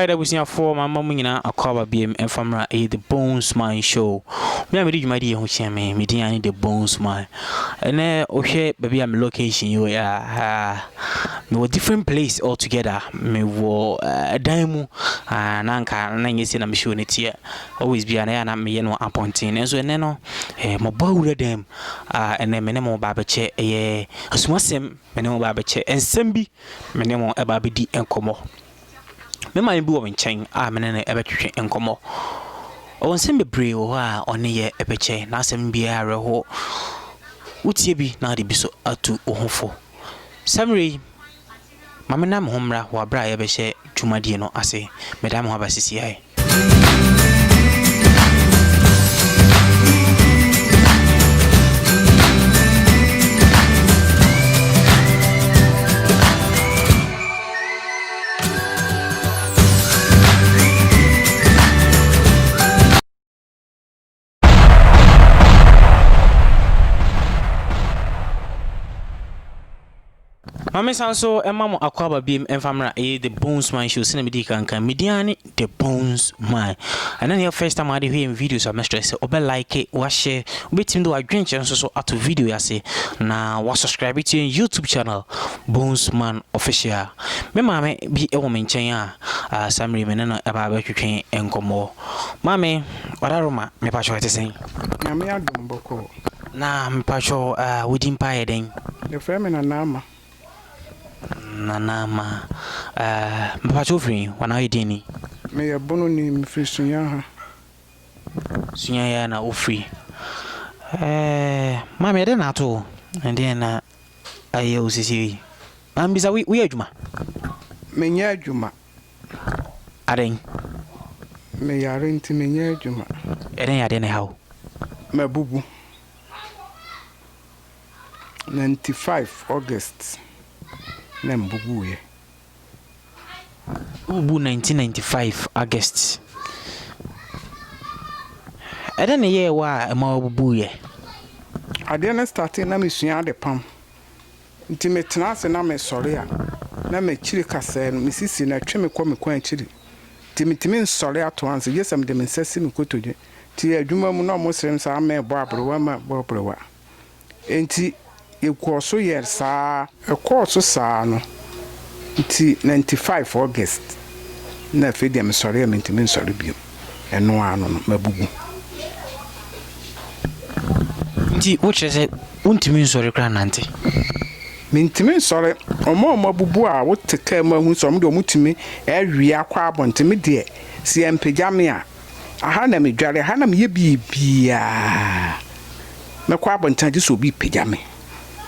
Alright, I was here for my mom a cover beam and from the Bones Mine show. Me, I made my dear who share me, the Bones Mine. And then, okay, baby, I'm location you me were different place altogether. Me were a dime and anchor, and then you see I'm sure it's here. Always be an air and I'm appointing. And so, no, my boy with them, and then Menemo Babache, a swasem, Menemo Babache, and Sembi, Menemo Ababidi and Como. Me man bi wo nchen a me ne ebetwetwe enkomo o nsem bebre wo a one ye ebeche na asem bia areho utie bi na de bi so atu ohofo samre mame na me homra wo abra ye behye dwumadie no ase medam ho abasisi ai Mame sanso emamo akwaba bim enfamra the Bones Man show sina midi kanka midiani the Bones Man and then your first time I hear videos of stress obe like it wa share obetim do adwenche nso so ato video yase na wa subscribe to your YouTube channel Bones Man official me mame bi e wo menchen a samri me no eba ba twetwen enkomo mame wadaroma me pa cho etesen na me adom boko na me pa cho within pa eden the feminine nama Nanama mpacho free wana idini me ya bono ni mfiri sunya ha sunya ya na ofree mama ede na to ende na aye osisi ambisa we adwuma me nya adwuma aden me ya renti me nya adwuma eden ya den how me bubu 95 August na mbubu ye ubu 1995 August eden ye wa ma bubu ye ade na starting na me sua de pam nti me tenase na me sore a na me chiri kasa no me sisi na twe me kwa me kwa chiri timi nsore ato anse yesam de me nsasi me kotoje ti adwuma mu na mo srem sa ma ebo abrowa ma bo abrowa enti ekwoso yer saa ekwoso saa no nti 95 August na fedi me sore me ntimi nsore bio eno ano no mabugu nti wo chese untimi nsore kra nante mentimi nsore omo mabubu a wo teka ma hu so mo de omutimi awie akwa abontimi de si empejame a aha na me dware aha na me ye bibia me kwa abontan ji so bi pejame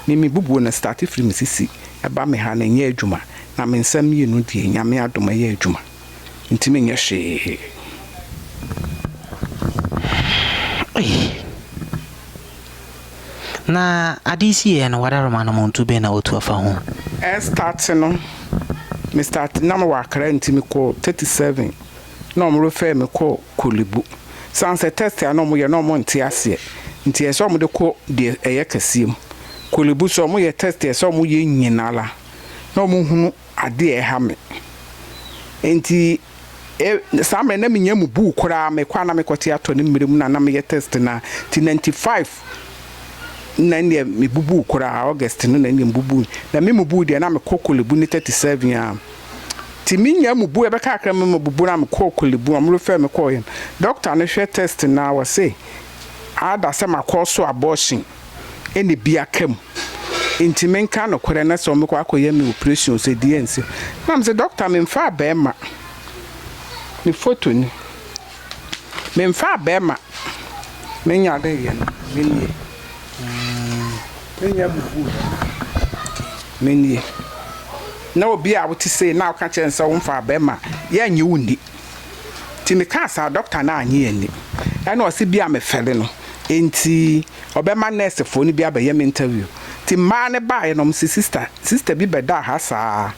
me bubu na start free me sisi eba me ha na nya adwuma na me nsam ye no die nyame adoma ye adwuma ntimi nya hwe na adisi ye na wadaroma na montu be na otu afa ho start no me start na me wakra ntimi ko 37 na mo refer me ko kolibu sanse test ya no mo ye no mo ntiase nti eso mo de ko de eye kasiem kolibu so mo ye test eso mo ye nyinala na mo hunu ade e ha me enti samre na menya mu bu kura me kwa na me kwoti ato ne mmerem na me ye test na ti 95 na ne me bubu kura August no na ne bubu na me mu bu de na me kokolibu ni 37 a ti minya mu bu e be ka akra me bubu na me kokolibu am refer me ko yen doctor no hwe test na wa say ada se makoso abortion ene bia kam enti menka no kwere na so me kwa akoye me operation se DNC na me say doctor me mfa ba ma ni photo ni me mfa ba ma menya de ye no menya bubu menya na obi a wote say na aka chen se wo mfa ba ma ya nyi wuni ti me ka sa doctor na anyi ani na o se bia me fele no enti obema nurse fo ni bia ba ye me interview ti ma ne ba ye no sister bi beda ha saa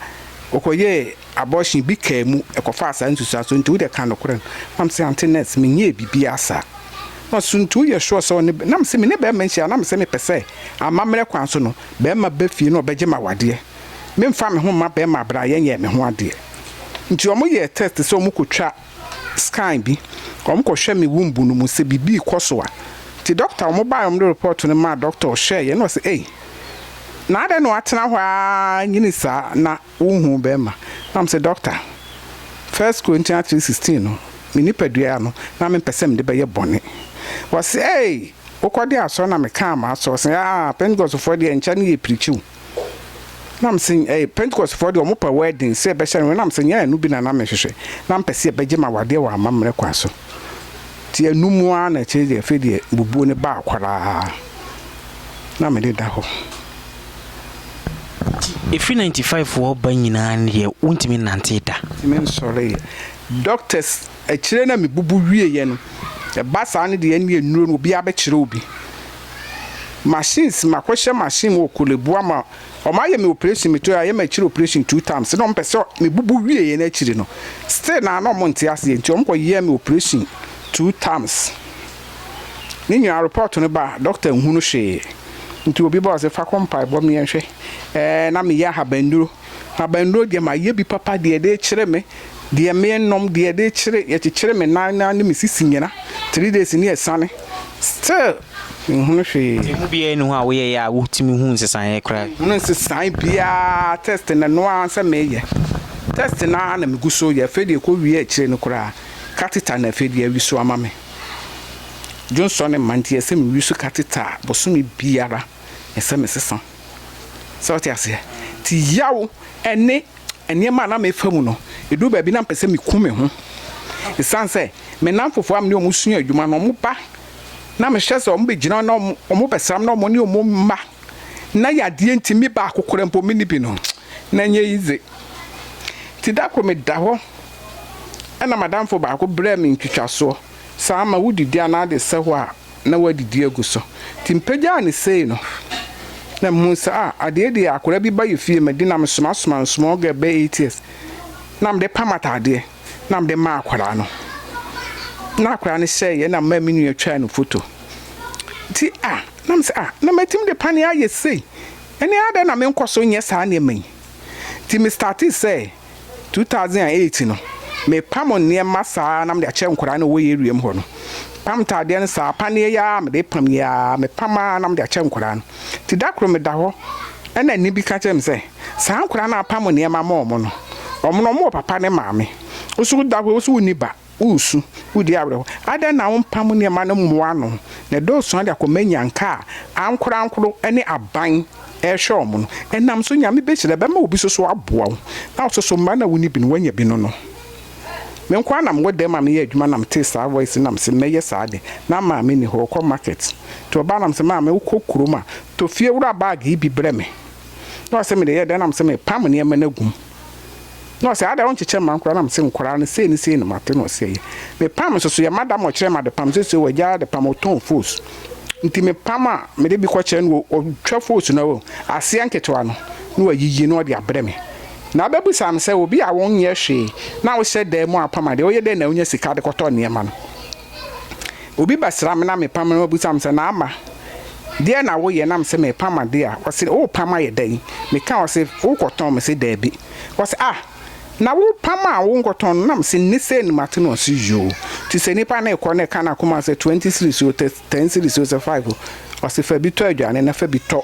okoye abortion bi kamu ekofa asa nsusu aso nti wo de kan no kore am se anti nurse me nye bibi asa no suntu ye sure so ne nam se me ne ba mention nam se me pese amamre kwan so no be ma ba fie no obeje ma wade me mfa me ho ma be ma bra ye me ho ade nti omo ye test so omo kotwa scan bi omo ko hwe me womb no mu se bibi koso a ti doctor omo ba omo report no ma doctor share ye no say eh na ade no atena hwa nyini sa na wohu be ma am say doctor first Corinthians 3:16 no me nipadua no na me pese me de be ye bone was hey okode aso na me ka ma so say Pentecost for the encha na ye preachu nam sin Pentecost for the omo pa wedding say be hye nam sin ya nu bi na na me hwehwe nam pese be gye ma wade wa amamre kwa so ti anumu a na che de fe de bubu ne ba akwara na me de da ho if 95 wo ba nyina ne wontimi nante da men sorry doctors a kire na me bubu wie ye no e ba sa ne de ne enuro no obi abekire obi machines makwhye machine wo kolebu ama o ma ye me operation me to ya me kire operation 2 times no mpese me bubu wie ye na kire no still na no monte ase nti o mko ye me operation 2 times ni nya report no ba doctor nhunu hwe nti obi ba se fa kompa bo me yenhwe na me ya habanduro de ma ye bi papa de kire me de me nom de kire ye kire me na me sisi nyina 3 days ni esane still nhunu hwe mu bia no a wo ye ya wo timi hu nsesan ye kra hu nsesan bia test na no ansa me ye test na me guso ye fe de ko wie kire no kra catheter na fe de awiso ama me Johnson mantie se me wiso catheter boso me biara ese me sesan so ti ase ti yawo ene ma na me famu no edu ba bi na pese me ku me ho esanse me na fofo am ne omusun adwuma no mo ba na me hwese o mo begina na o mo besam na o mo ne o mo mma na ya de ntimi ba akokore mpo mini bi no na nye yize ti da ko me da ho ana madam fo ba ko bre me ntwitwaso sa ma wudidi ana de se ho a na wadidi aguso ti mpagya ne sei no na musa ade de akora bi ba yefie medina me soma ga be 8 years na mde pamata ade na mde ma akwara no na akwara ne sey na ma minu atwa no photo ti na mse na matim de pane aye sei ene ade na me nkoso nye sa na eman ti me start say 2008 no me pamon ne masa na mde ache nkwara no wo yeriem ho no pam tade ne sa pane ya me de pam ya me pama na mde ache nkwara no ti dakro me da ho ena ni bi ka chem say sa nkwara na pam ne ma ma omo no omo papa ne maame osu da ho osu ni ba usu udi abre ada na wo pam ne ma no mmoa no ne do so ade akomanya nka ankora ene aban ehwe omo no enam so nya me be kire be ma obi so aboa wo na so ma na woni bi no wanya bi no me nkwa na mwo dem am ye adwuma na mte sa voice na mse meye sa de na ma me ni ho ko market to ba na mse ma me ko kuruma to fie wura bag bi breme no se me de ye de na mse me pam ne ma na gum no se ada won chiche man kura na mse nkura na se ni no mate no se ye me pam so ye madam o kire ma de pam se waja de pam ton force nti me pam a me de bi ko kire no o twa force na wo ase anketwa no wayiyi no de abreme na bebu sam se obi a won ye hwe na wo hye dem apama de oye de na onya sika de koto ne ma no obi basra me na me pam no bu sam se na ama de na wo ye na me se me pama de a wo se o pama ye dan me ka wo se wo koton me se de bi wo se na wo pama wo koton na me se ni se ni mate no se yo ti se ni pa na ko na kana kuma se 20 series o 10 series o 5 wo se fa bi to adwane na fa bi to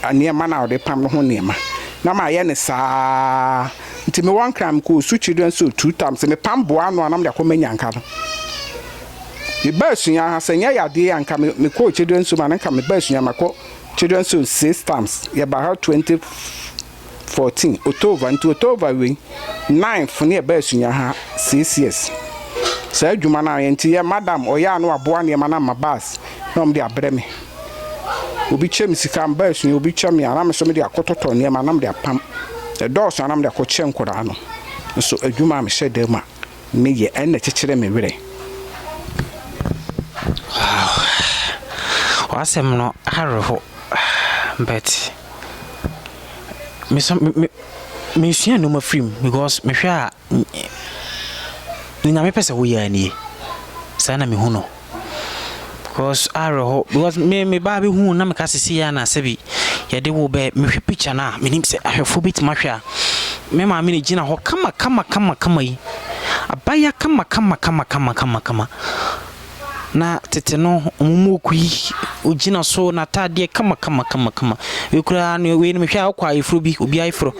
ane ma na wo de pam no ho ne ma na ma ye ne sa nti me wan kram ko su children so 2 times me pambo anu anam de akomanya nka no me basunya ha senya ya de anka me ko children so man nka me basunya mako children so 6 times ye ba 2014 October we 9 for ne basunya ha 6 years sa adwuma na ye nti ye madam oya no aboa ne ma na mabas na om de abreme obi chem sika mbasu obi chem ya na me so me de akototo ne ma nam de apam the doors anam de akoche nkora no so adwuma me hye dem a me ye enne kekere me were wasem no harho but me sua no ma film because me hwa ni na me pese wo ya ni sana me hu no because because me ba be hu na me ka sisi ya na sebi ye de wo be me hwe picture na me nim se ahwefo bit ma hwa me ma me gina ho kama yi abaya kama na tete no omumu kuyi ogina so na tade kama we kura no we no me hwa akwa ifro bi obi ifro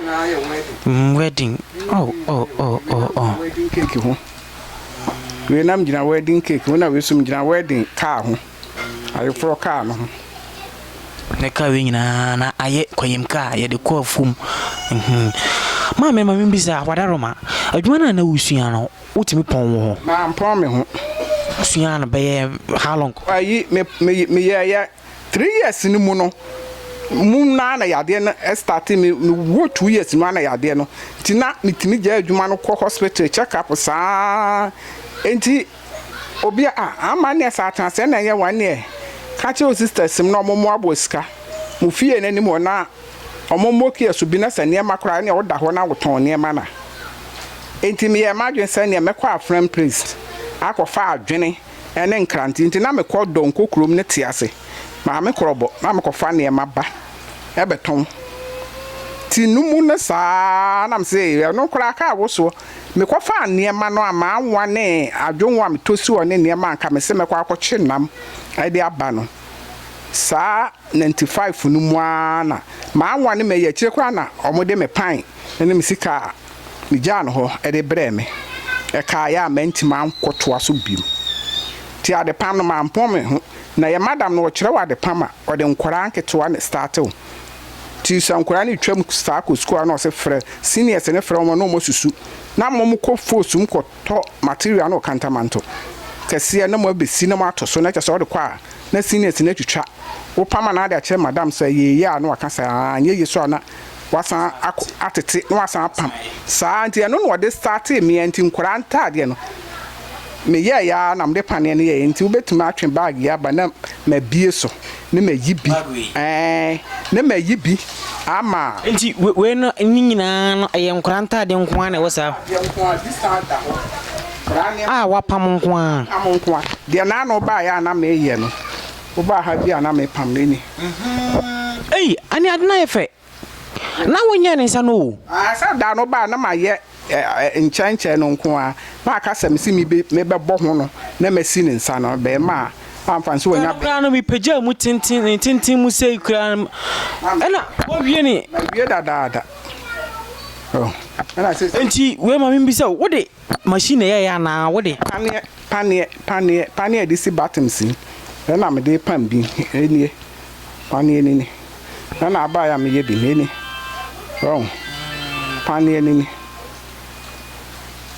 wedding wedding cake ho we nam gina wedding cake we na we sum gina wedding car ho ifro car no ne ka we nyina na aye kwayem ka ye de ko afum ma me mbisa wadaroma adwuma na wusua no wotimi pon wo ho ma pon me ho wusua na be how long ayi me ya 3 years ni mu no mum na yade no start me wo 2 years no na yade no tina mitimi ja adwuma no ko hospital check up saa enti obi ama ne sa transe na ye wane ka che o sisters no momo abosika mu fie na ni mo na omomo ki asu na sane makra na oda ho na woton ne ma na enti me ye madwen sane me kwa friend priest akofa adwene ene nkranti enti na me kɔ don kokrom ne tiase ma me krobo na me kofa ne ma ba ebeton ti numu ne sa na me se no kra ka woso me kofa ne ma no ama anwa ne adwonwa me tosi wo ne ma nka me se me kwa akɔkye nam ade aba no sa 95 numu ana ma anwa ne me ye kire kwa na omode me pan ne me sika me jan ho ede bre me e ka ya mentima nkotoa so bim ti ade pam no ma mpom me ho na ye madam no kire wa de pam a ode nkora nketoa ne start o ti sankora ne twam sta ko school na o se frɛ seniors ne frɛ mo no mo susu na mo ko fosum ko to material no kantamanto kase na mo abesi na mo atoso na kyese ode kwa na seniors ne twitwa wo pam na ade a kire madam say ye ya na waka say anye ye so na wasan atete na wasan pam saa anti eno no de start me anti nkora ntade no me ya na mde pane ne ye nti ubetuma atwe bag ya ba na mabie so ne mayibi ne mayibi ama nti we no nyina no ye nkora ntade nko ana wasa ye nko a disanta ho wapam nko a de na no ba ya na me ye no wo ba ha bia na me pam ne ni ani adna ye fe na wonya ne nsa no sa da no ba na ma ye enchanche no nko a na aka sam si me be bo ho no na masi ne nsa no be ma amfa so wonya be na me pagya mu tintin mu sei kura na wo wie ni wie da na se enti we ma me mbisa wo de machine ye ya na wo de pane disi bottoms na me de pam bi enie pane ni na aba ya me ye bi ni pane ni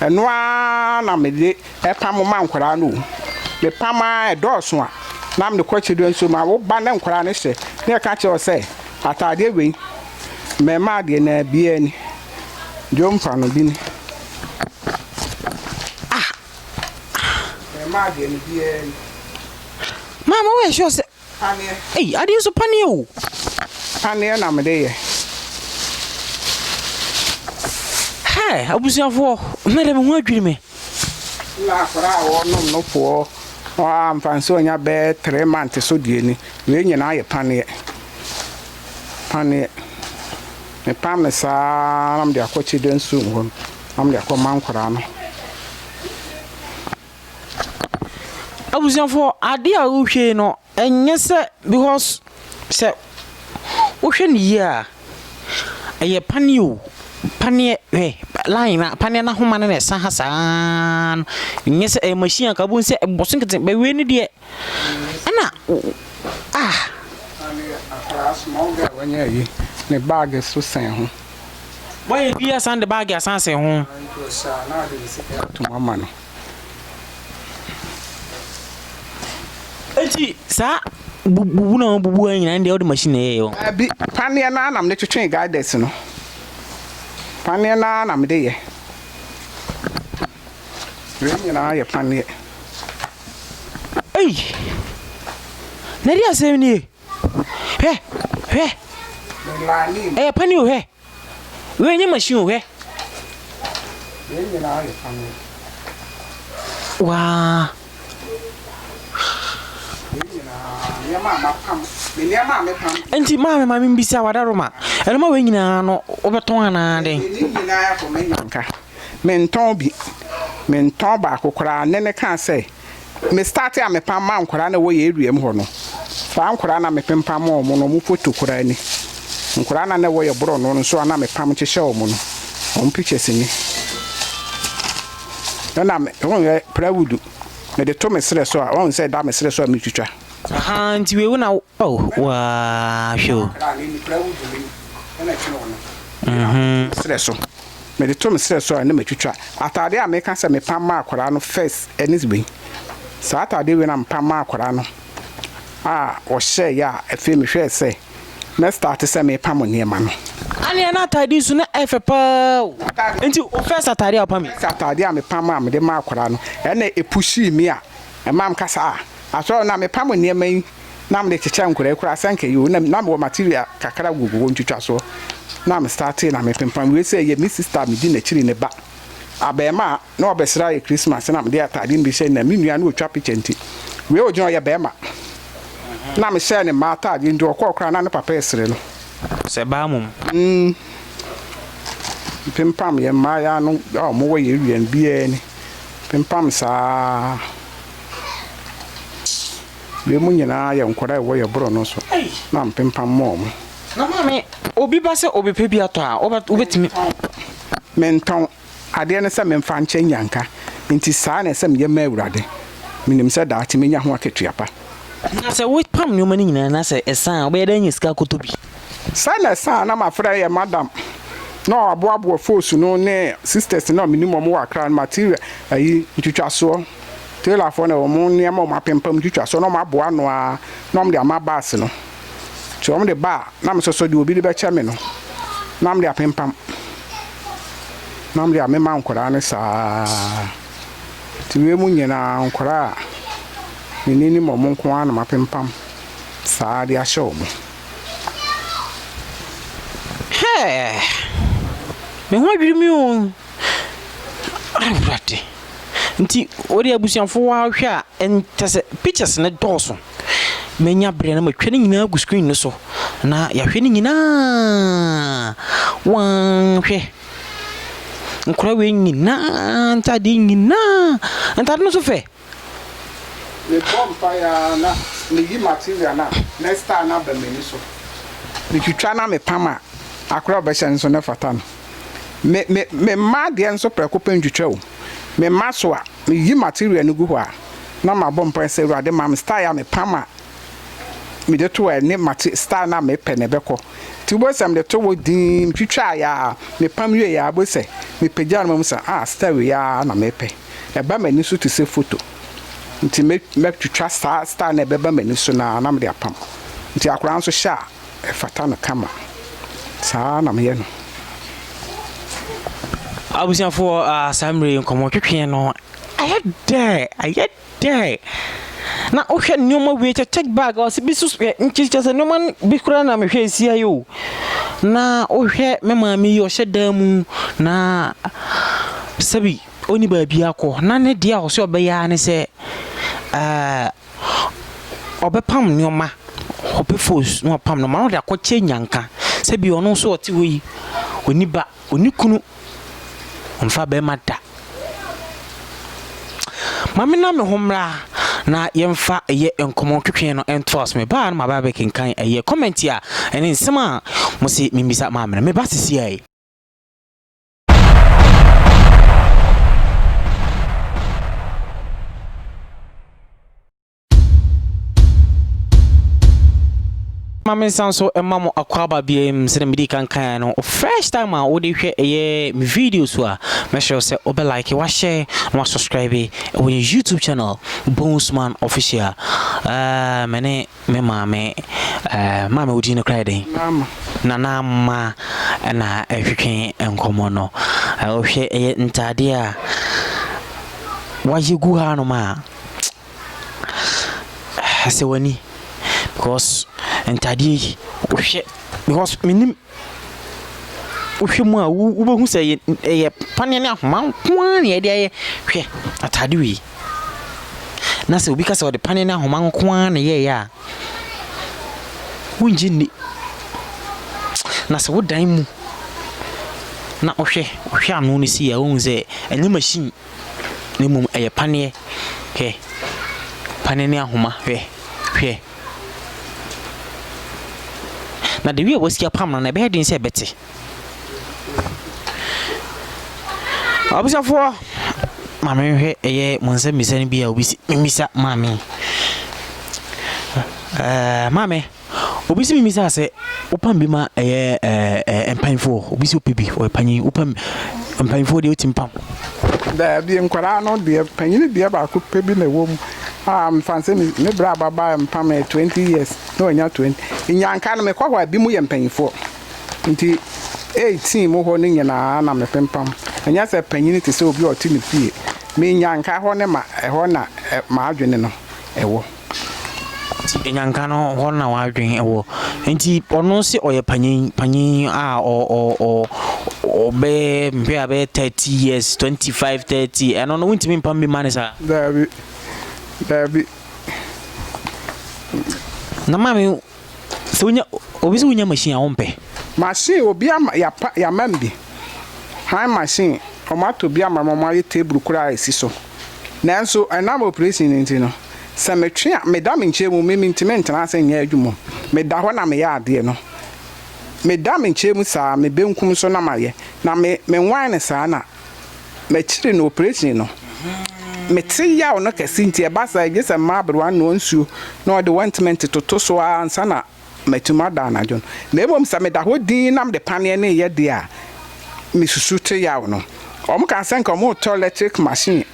enwa na me de pam ma nkwara no me pam a doso a na me ko chedo nso ma wo ba na nkwara ne hye ne ka che o se atade we me ma de na bia ni jompa no bi ni me ma de ni bia ni mama we sure se pane ade so pane o pane na me de ye abusiafo na dem ho adwiri me la fara wo no po amfanso nya be 3 months so die ni we nyina ye pane me pam na sa nam de akɔchi den su ngo nam de akɔ mankora no abusiafo ade a wo hwe no enye se because se wo hwe ni ya eye pane o pane line pane na homa na sa hasan nyese machine ka bu se bosun kete be we ni de ana small girl wanya yi ne bag so sen ho boy bia san de bag asan sen ho na de se to mama no enti sa bubu na bubu anyina ndi o machine ye yo abi pane na anam ne twetwe guidance no pane na anam de ye we nyina ye pane na dia se ni pane o he we nya machine o he we nyina ye pane wa enti mama mbisa wadaroma eno ma we nyina no obeton ana den ni nyina ya ko me nyanka menton bi menton ba kokora ne kan say me start am pam ma nkora na wo ye eruem ho no fa nkora na me pempam o mo no mu photo kora ni nkora na wo ye bro no so na me pam chehye o mo no on pictures ni na me won ye prawudu me de to me sere so a won say da me sere so a me twitwa Antie we na oh wa show sere so me de to me sere so a na me twitwa atade a me kan say me pam ma akora no first enisbe sa atade we na me pam ma akora no o hye ya efe me hwe say na start say me pam niema no ani na atade su na efe pa enti o first atade a pam atade a me pam ma me de ma akora no na epushi mi a e mam kasa aso na me pam niema yi na me de cheche nkora ekura sanke yi na me material kakara gugu ntwitwa so na me start na me pam we say ye mi sister me di na chiri ne ba abema na obesra ye Christmas na me de atade mbi hye na me nua na otwa picture nti we ojo ye bema na me share ne mata adi ndo okokra na ne papa esre no se ba mum pimpam ye maya no mo wo ye wian bia ni pimpam sa we mu nyina ye nkora wo ye bro no so na pimpam mo na mame obi ba se obi pe bia to a obetimi menton ade ne se memfa nche nyanka nti sa na se me ye ma awurade minim se da ati menya ho aketuapa na se we pam no mani nyina na se esan obe da nya sika kotobi sana sa na mafra ye madam no aboabo force no ne sisters no minimum wa kran material ayi ntwitwa so tela fo na wo mo ne ma mapempam ntwitwa so no maboa no a no mde amabas no so mde ba na msoso di obi de be cheme no na mde apempam na mde amema nkora ne sa tiwe mu nyina nkora ni mo nko an mapempam sa de ahye mo me ho adwiri mi o awurade nti ori abusianfo wa hwe a entese pictures ne doso menya bre na matwe ne nyina gu screen no so na ya hwe ne nyina wan hwe nkura we nyina ntade nyina ntade no so fe le pompa ya na le yi material na next time na be meni so le twitwa na me pama akura obesha nso na fata no me ma de nso prekopa ntwitwa o me ma so a me yi material no gu ho a na ma bompa se ruade ma me style ya me pama me de to ne material style na me pe ne beko ti bo sam de to wo din twitwa ya me pam ye ya bo se me pejaa no musa style ya na me pe e ba mani so to se photo nti me twitwa style na be ba mani so na me de apam nti akura nso sha e fata no kama sa na me ye no abusianfo samre nkomo twetwe no ayede na ohwe nyoma we check bag o se bisu nchiche se nyoma bikura na mehwe sia yo na ohwe mema mi yo shedamu na sabi oni ba bia ko na ne dia o se obeya ne se obepam nyoma obefos no pam no ma no da ko che nyanka sabi ono so oti hoyi oni ba oni kunu mfa be mada mame na me homra na yemfa ye enkomo twetwe no entos me ba na ma ba be kenkan ye comment ya ene nsema mo se mimbisa ma me ba sisi ai mame sanso emamo akwaba biem se me di kankan no fresh time a wo de hwe ye me videos a me sure se obe like wa share wa subscribe on YouTube channel Bonesman Official mene me mame mame odi no cry den na ma na ehwetwe enkomo no o hwe ye ntade a wa yegu ha no ma se wani because ntade ohwe because minim ohwe mu a wo behu se ye pane ne ahoma nko ne ye hwe atade wi na se obi ka se o de pane ne ahoma nko ne ye ya wunji ni na se wo dan mu na ohwe anu ne si ya wo nze enye machine ne mum eye pane he pane ne ahoma hwe na de wi oboskia pam na be hedin se beti abusafo mame hwe eye monse misani bia obisi mimisa mame mame obisi mimisa se opam bi ma eye empanfo obisi opibi o panyi opam empanfo de otimpam da bi nkwara no de panyi de ba ko pebi na wom fanse me bra baba empam 20 years no nya 20 nyanka no me kwakwa bi mu ye mpanyifo nti 18 mo ho ne nyina na me pempam anya se panyi ti se obi oti ne fie me nyanka ho ne ma ho na ma adwene no ewo nyanka no ho na wa adwene ewo nti ono se oye panyi a o be mpe abe 30 years 25 30 eno no wintimi mpam bi manisa Dabi na mami sonya obisi unya machine awompe machine obi ya mambi hand machine tomato bi ama mama ye table kura esi so nanso enam operation nti no se metwe me da me nche mu me intimate na se nya adwumo me da ho na me ya ade no me da me nche mu sa me benkum so na maye na me wan ne sa na me chire no operation no meti ya ono kesi nti e basa je se mabro an no nsuo no de wantment to so ansa na metuma da na jon na ebom sa me da ho din nam de pane ne ye de a me susu te ya ono om kan sen ko mo electric machine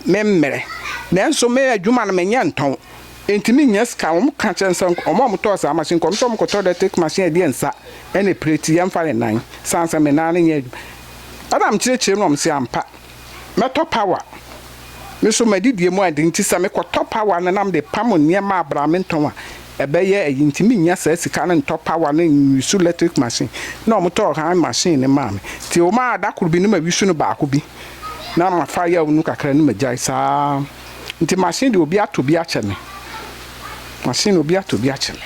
memere na nso me adwuma na menye nton entimi nyes ka om kan chen sen om to sa machine ko so mo ko electric machine de nsa ene preti yam fa ne nan sansa me na ne nye adam chire no om se ampa meto power meso madidie mu ade nti sa me kwto power na nam de pam niema abramenton a ebeye ayintimi nya sa sika na ntop power na wisu electric machine na omoto han machine ne maame ti o ma da kurbi no ma wisu no baako bi na ma fa ya unu kakra no majai sa nti machine de obi atobi a cheme machine obi atobi a cheme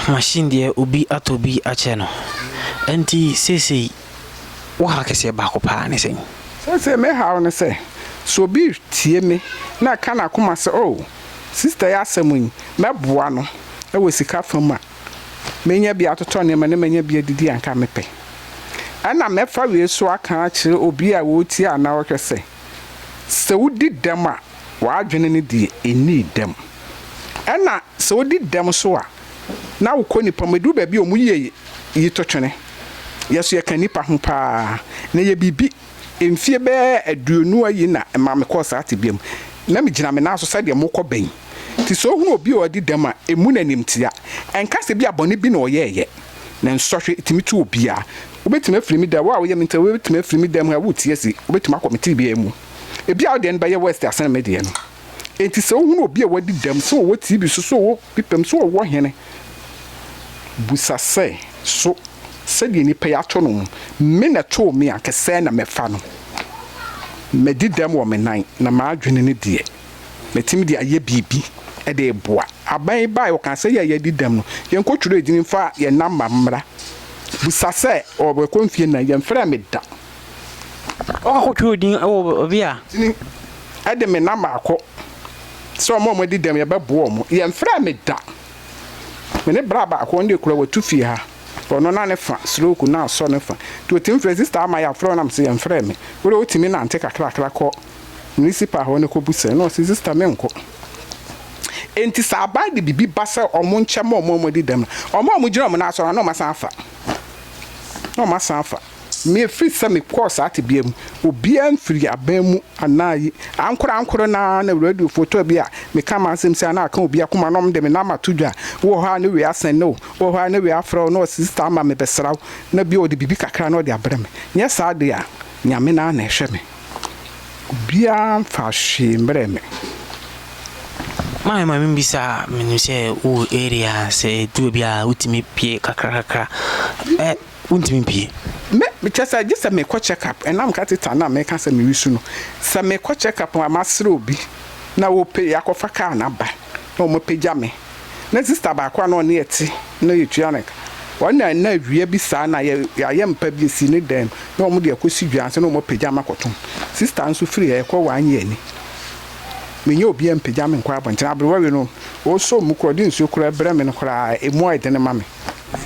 machine de obi atobi a cheno enti sese wo ha kese baako pa ne sen sese me ha on se so bi tie me na kana kuma se sister ya samun meboa no e we sika fama menya bi atoto ne ma ne menya bi adidi anka mepe ana mefa we so aka akire obi a wo tie ana wo hwese se wudi dem a wa adwene ne die eni dem ana se wudi dem so a na wo koni pa medu ba bi o mu yi to twene yeso ye kanipa ho pa na ye bibi emfie be aduonu ayi na ma me ko sa atibiam na me gina me na so sade mo ko ben ti so hu obi odi dem a emu na nimtia enka se bi abone bi na oyeye na nsohwe timitu obi a obetime afrimi da wa ye menta obetime afrimi da ha wutie si obetime akomiti bi emu ebi a den ba ye west asan media no enti so hu obi a wadi dem so wo tibi so wo pipem so wo hene busase so sedi ni pe ato no me na to me akese na mefa no me di dem wo me nan na ma adwene ne die metimi di aye bibi e de boa aban bai wo kan se ye di dem no ye nkotwuro edini fa ye namba mmra busase obo konfie na ye mfra me da akotwuro din obi a tini e de me namba akọ so mo di dem ye be boa mo ye mfra me da me ne braba akọ ndi kura watu fie ha ono na ne fa stroke na so ne fa to tim sister ama ya fro na mse yemfre me wo otimi na ante kakra ko municipal ho ne ko busa no sister me nko enti sa ba de bibi basa omo nche mo di dem omo jira mo na so na ma san fa me free some course at biam obi an free abamu anayi ankoro na radio photo bia me kama asem se na aka obi akoma nom de me na matudwa wo ha ne we asen no wo ha ne we afro no sister ama me besraw na bi odi bibi kakra no de abreme nya sa de a nyame na na ehwe me obi an fa hwe mbreme my mbisa me say o area say do bia utimi pie kakra untimi pie me just me ko check up and am katita na me ka se me wisu no se me ko check up ma masre obi na wo pe yakofa ka na ba na mo peja me na sister ba kwa na one eti na yetua ne wana na wie bi saa na ya mpa bi si ne dem na omo de akosi dwanse na omo pejama koton sister nso free e kwa wanye ani menye obi am pejama nkwa abonten abrewa we no o so mu kro di nso kro ebre me no kra emu aide ne mame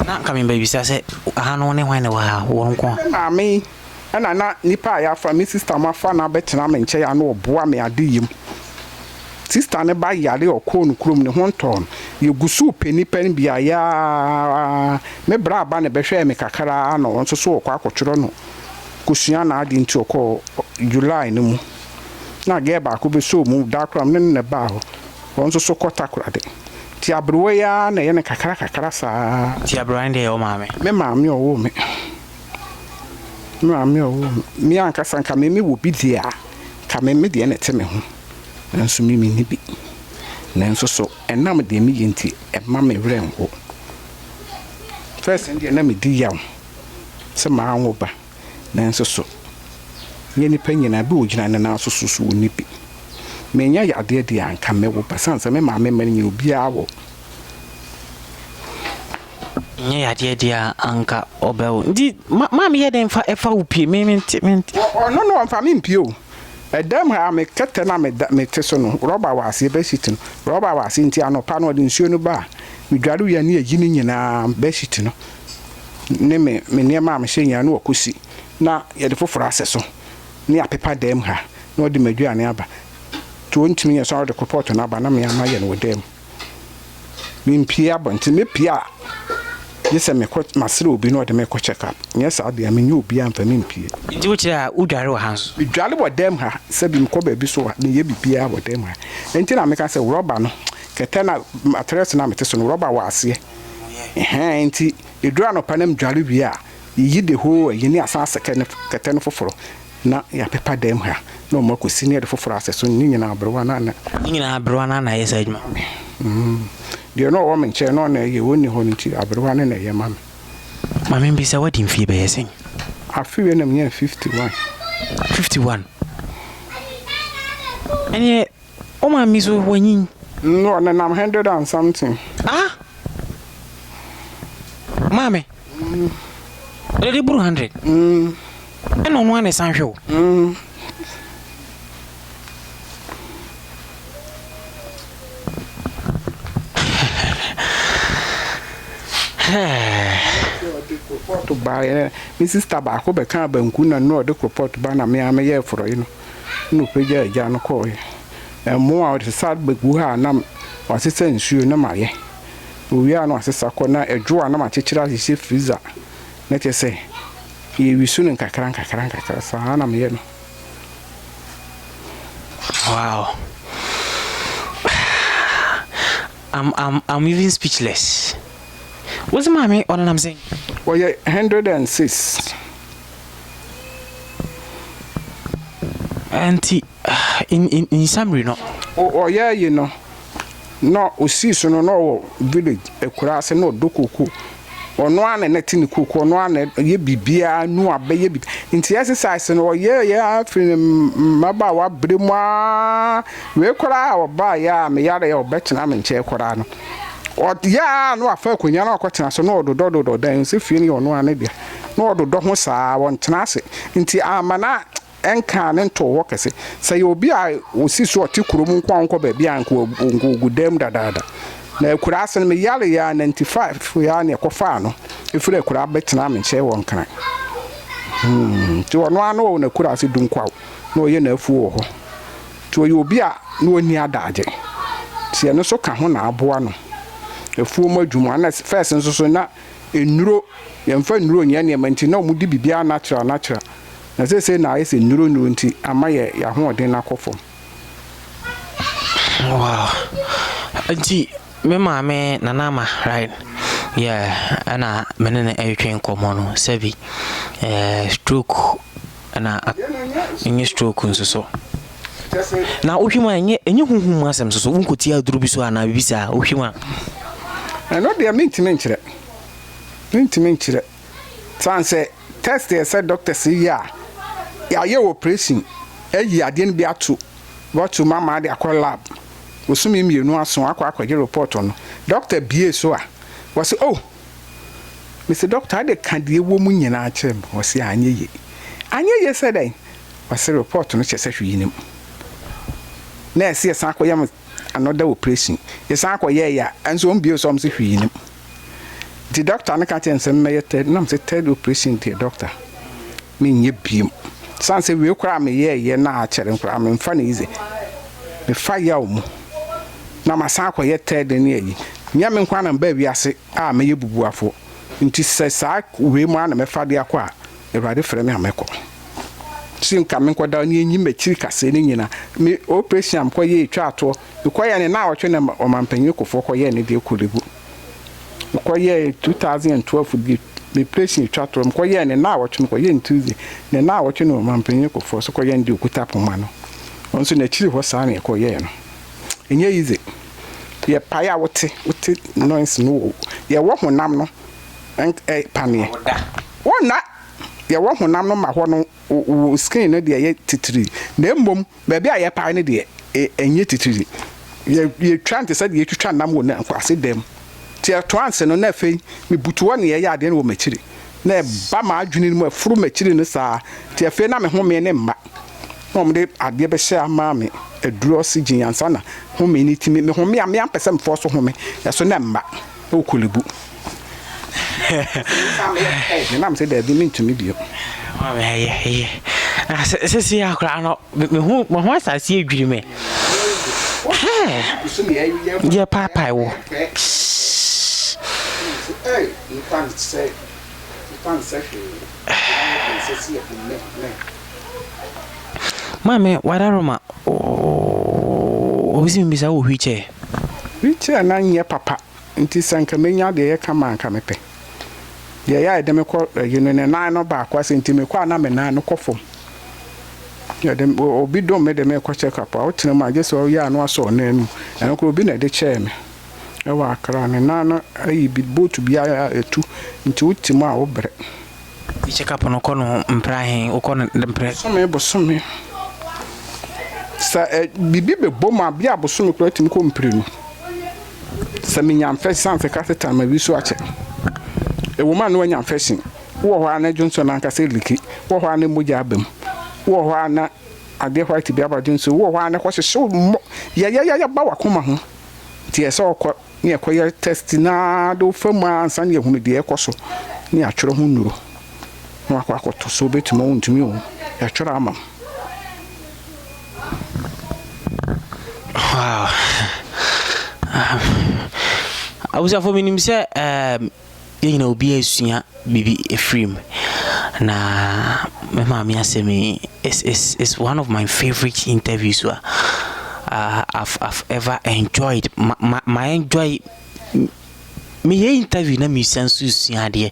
na ka me baby say aha no ne hwan ne wa wo nko mame ana na nipa ya fa mi sister ma fa na betena me nche ya na oboa me adeyim sister ne ba yare okonu krom ne honton ye gusu penipa ne bia ya me bra ba ne behwe me kakara no nso so okwa akotworo no kusua na adi nti okọ July ne mu na ge ba ko be so mu da kram ne ba ho nso so kota kurade ti abrewa ya na ye ne kakara sa ti abrewa ndi o maame me maame o wo me maame o wo mi anka sanka me wo bi dia ka me de ne te me ho nanso mi ni bi nanso so enam de mi yenti e ma me wrenwo first ndi na me di yaw se ma anwo ba nanso so ye ni panyina bi ogina na na so so ni bi me nya ya de de anka me wo ba sansa me ma me mani obi awo nya ya de anka obewo ndi ma me ye den fa efa upie me no fa me mpie o edam ha me kete na me teso no roba wase be shit no roba wase nti anopa no de nsuo no ba me dware ya ne agi ni nyina be shit no ne me ne ma me hye nya no wakosi na ye de foforo aseso ne apepa dem ha na odi maduane aba to ntimi ye so de report na aba na me ama ye no dem me mpie abonti me pia yesa me ko masere obi no de me ko check up yes ade me nyu obi amfa me mpie ndi wuchi a udware wa hanso udware wo dem ha sabi me ko ba bi so na ye bibia wo dem ha enti na me ka se roba no kete na mattress na mete so no roba wa ase enti edura no panam dware bi a yi de ho yi ni asa kete no foforo na ya pepa dem ha no mo ko senior de foforo ase so ni nyina abrewa na yesa adwuma de no wo me che no na ye woni ho nti abrewa na ye mame mame bi sa wadi mfie be yesen afiwe na me 51 ene o ma mi so wanyin no na nam 100 and something mame ele buru 100 eno no ane sanhwe to buy mi sister ba ko be kan banku na no de report ba na me am ye foro yi no peja ja no ko e mo a de sad begu ha na wasese nsuo na maye owi a no asesa ko na edwo a na ma chechira hise freezer na te se ye wisu no kakran sa na me ye no wow I'm even speechless. What's mommy on I'm saying? Well, yeah, 106. Auntie, in summary, no. Oh, yeah, you know. No, we see so no village a cross and no dokuku. Or no one and netting cook or no one ye bibia no a baby. Into exercise and yeah, from Mabawa Brima, we cry or buy ya, me yada or better I'm in chair corano. Or ya no affair when you're not cotton, so no do dance if you know no one idea. No do don't want tenacity. Into amana enkan into work say you be I will see so tikurum kwanko baby uncle good dem da. Na ekura me yale ya 95 ya na ekofa no efure ekura betina me che won kan ti ono ano na ekura se dunkwa na oye na afu wo ho ti oye obi a na oni adaje ti eno so ka ho na aboa no afu mo adwuma na first nso so na enuro yemfa enuro nya ne manti na omudi bibia natural na se na ese enuro nti amaye ya ho odin na kofo wow Antie me mama na nama right yeah ana menene ayetwen komono sevi stroke ana enye stroke nso na ohwima enye huhum asem so wonkoti aduru bi so ana bibisa ohwima no dia mentime nchire sanse test e said doctor say ya ye operation eyi ade n bi ato what mama dey akọ lab osumi mienu aso akọ akọje report on doctor bie so a was Mr. Doctor, the candy woman in our chamber was here. Anye yesterday was a report on which I said you know. Next year, Sanko another operation. Yes, Sanko, yeah, and so be something for you. The doctor, I can't say, may tell operation to the doctor. Mean ye beam. Sans say we cry me, yeah, now, chatting cram and funny easy. The fire. Na masako ye ted ne yi nyame nkwa na baby ase a me yebubu afo nti sa we mu ana me fade akwa ewrade frɛ me ameko sin ka me nkoda ne enyi machiri kase ne nyina me operation am koye etwa ato koye ne na awotwe na omampanyi kofo koye ne de kolebu koye 2012 di me operation etwa ato koye ne na awotwe koye ntuzi ne na awotwe na omampanyi kofo so koye ndi okuta poma no onso na chiri ho sa ne koye no enye easy ye paya wote noise no ye wo honam no pane wona ye wo honam no ma ho no skin no de ye titiri na mbom ba bia ye pa ne de enye titiri ye twante said ye twitwa nam wo na kwase dem ti trance no na fei me butuo ne ye ya de no wo machiri na ba ma adwuni mu afuru machiri no saa ti afei na me ho me ne mma de ade be share ma me eduro oxygen ansa na ho me ni timi me ho me am pese mfo so ho me so na mma o kolibu me nam say there be me ntumi bio ma be ye se akra no me ho asase adwiri me ye papa wo you can't say Mame, wadaroma obisi mbisa wo wheelchair na nye papa nti sanka menya de ye kama anka mepe ye ya de me ko ne na no ba kwa senti me kwa na me na no kofo ye de obi do me de me ko check up o tena ma jeso o ya no aso na anu eno ko obi na de chair me e wa akra ne na no ayi bi boat bia etu nti utimu a obre check up no kono mprahen o kono mpre so me bo so me sa bibi be boma bia boso me kura tim ko mprenu sa me nyam fe sanse catheter ma bi so ache e wo ma no nyam fashion wo ho ana Johnson anka se liki wo ho ana moja abam wo ho ana ade white bia ba Johnson wo ho ana ko hye ya ba wakoma ho ti e so ko ne e ko ye test na do fama ansa ne hunu de e ko so ne atwere ho nuro no akwa akoto so betimo ntumi o ya twere ama. Wow. I was for me say you know be a bibi a frame na my mama asemi is one of my favorite interviews I've ever enjoyed my enjoy me interview na me sense usua de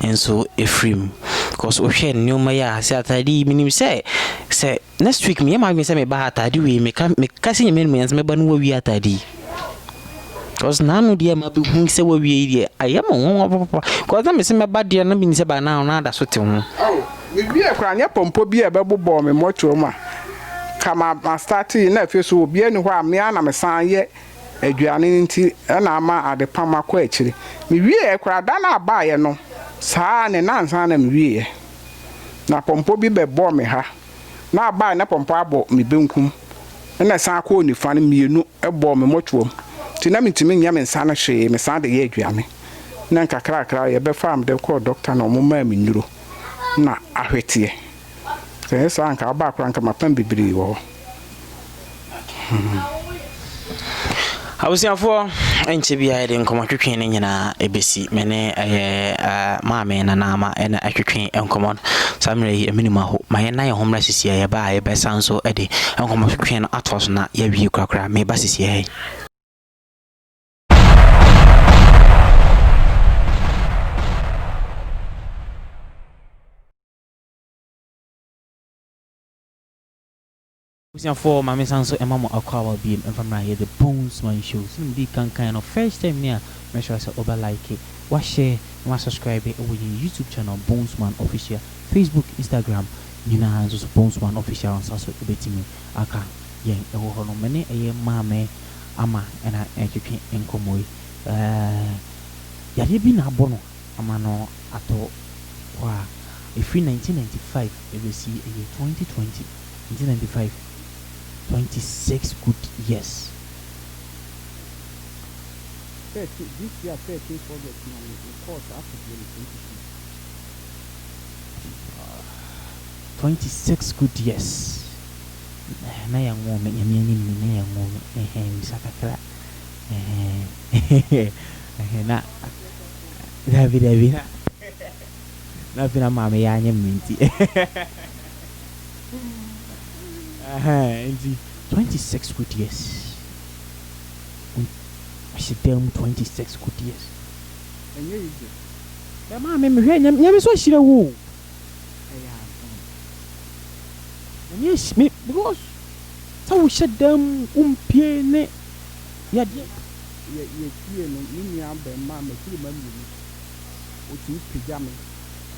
and so a frame because o share no ma ya say atadi minim say next week me ma say me ba atadi we me kasi me me ba no wi atadi because nanu de ma be hu say wi de ayam won papa because me say me ba de na bi ni say ba na da so te ho me bi e kwa anya pompo bi e be bobo me moto ma kama ma start na fe so obi ani ho a me ana me san ye aduane nti na ama ade pama kwa akire me wie e kwa da na ba ye no saa ne nansa na me wie na pompo bi be bo me ha na ba na pompo abo me benkum na san kwa onifa ne mienu e bo me motuom ti na mitimi nya me nsa na hwe me san de ye aduane na nkakra ye be fam de ko doctor na mo ma me nyuro na ahwete ke sa anka ba kwa nka mapam bibiri wo I was here for Antie be I didn't come out to train in ABC, many mamma and nama and a train and come on. Some a minimum my nine homeless is here by a best sound so Eddie and come out to train at was not ye view cracker, may basses ye. For my miss answer and mamma aqua beam and from here the bones my shows be kind of first time near make sure I over like it watch share and subscribe it with YouTube channel Bonesman Official Facebook Instagram you know hands Bonesman Official and so beti me aka yen e ho no mene e mame ama and I educate enkomoy ya de bi na bono amano ato kwa if 1995 it will see 2020 1995 26 good years. This year 13 project now in course after 26 good years. Na ya ngome nyame anim na ya ngome misakakra na David na fina mama ya anya minti nti 26 good years. I should tell him 26 good years. And you the mama me hwe nyame so hire wo. Yes, me because so we shut them pie ne ya die ye tie no ni nya ba ma ma kiri ma mi o ti pija me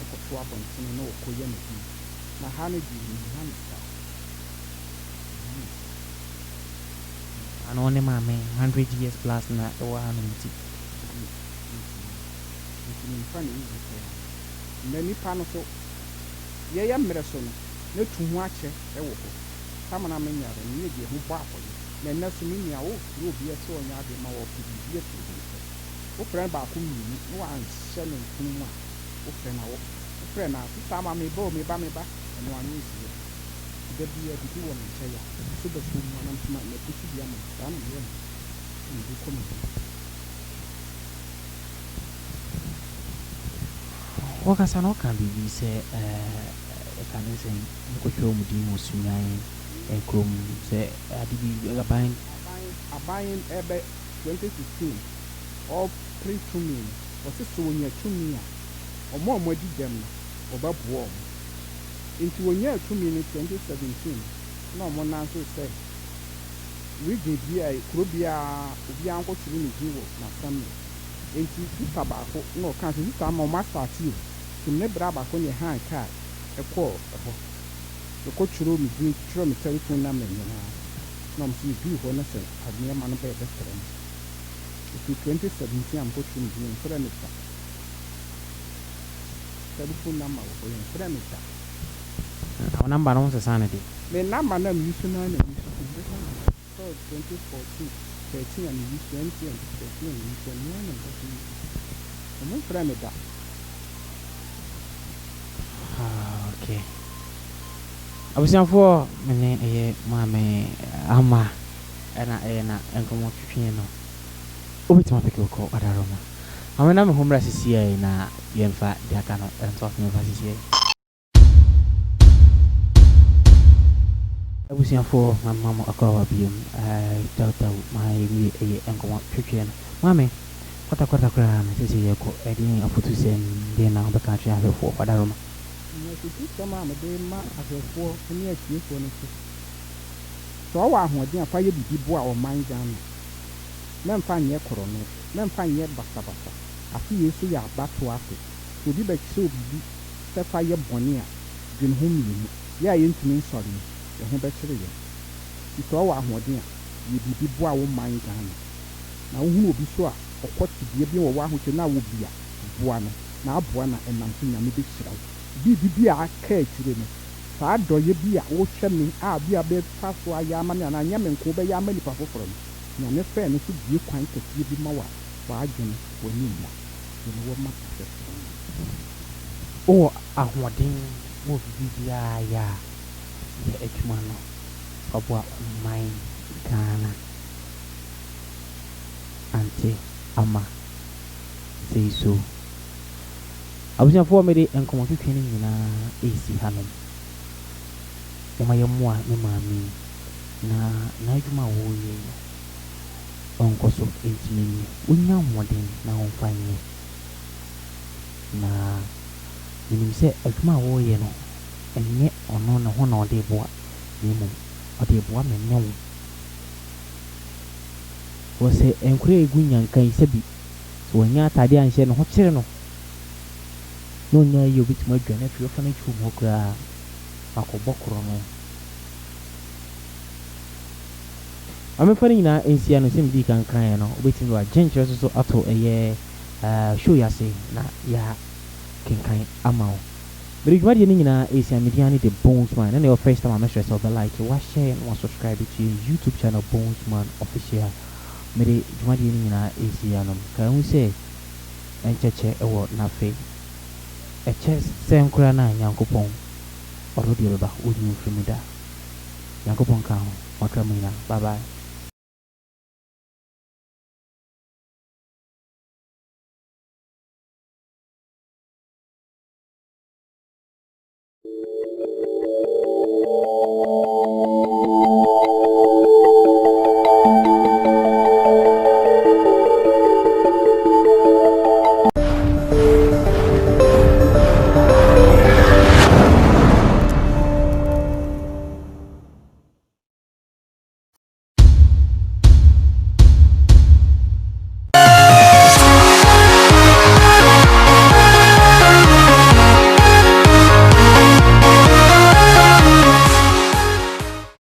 ko to abonten no ko ye ne na ha ne di ni ha ne ta ano ne mama 100 years plus na o ha no ti ni fa ni na ni pa no so ye ya mre so no na tu hu ache e wo ko kama na menya re ni de hu ba ko na na so ni nya wo ro bi e so nya de ma wo ku bi e to wo friend ba ku mi no an se no ku mu a wo friend na wo friend na su sama me ba no an ni si de bi e bi wo ni che ya so da so mo na ma na ku si bi am ta na ye ni du ko mi wakasa no kan bi se can say ko show mu di mo sunyan en krom se adibi abain ebe 2016 all pre-tuning o se so nya tumi a o mo di dem o ba buo nti wonya tumi ni 2017 na mo na so se we give bia kuro bia obi anko tiri ni jiwo na family nti sister ba ko no kan sister ma o ma start you timne bra ba ko ne han kai eko ko churo mi bi churo mi telephone number ni na mo si bi ho na se adne ma no be better ni 2017 am ko churo mi fere mi ta telephone number ko yen fere mi ta our number no se sanity me number na mi su na na mi su so 2014 13 and mi 20 and 13 and mi 21 and 13 mo fere mi ta okay. Abusianfo mene eye mame ama na enkomo twetwe no obitima peke ko adaroma amena me homra sisi ai na yemfa diaka no entof me fa sisi ai abusianfo mama akawa biom tata mai mi eye enkomo twetwe no mame kwata kra me sisi ye ko edin afutu sen de na beka twa afefo adaroma kama amede ma afefo ni achiefo no so wa ahoden afa ye bibi bo a o man gan memfa nye koro no memfa nye basabasa afi yesu ya abato afi obi be kise obi se fa ye bone a dwen ho mienu ya ye ntumi nsori ye ho be kire ye so wa ahoden a ye bibi bo a o man gan na wo hu obi so a okoti bie bi wo wa ahoche na wo bia boa no na aboa na enam so nyame be kira bibi a aka akire no saa doye bi a wo hwe me a bi a be fa so ayama me na nya me nko be ya mani pa foforo no nyame fe no so die kwan kafie bi ma wa adwene woni mu no wo ma fe o ahoden wo bibi ya ye etuma no obo mai Ghana Antie ama sei so abusianfo me de enkomo twetwe ni nyina esi hanom oma ye mo a me maami na adwuma wo ye onko so entimi onya modern na onfanye na nim se adwuma wo ye no enye ono na ho na ode boa ni mu ode boa me nnewo wo se enkure egunya nkan sebi so onya atade anhye no ho kire no no nya yi obitima adwane fi ORPHANAGE home okra akobokro no amefani na ensia no sim di kan no obetimi wa gentle so ato eye show ya say na ya kenkan ama wo but you ni nyina esi media ni the Bones Man and your first time I stress of the like wa share and subscribe to your YouTube channel Bones Man official mere jumadi ni nyina esi anom ka hu say encheche ewo na fe eche senkura na nyankopon orodi beba odi mfrimuda nyankopon ka ho makramina bye bye.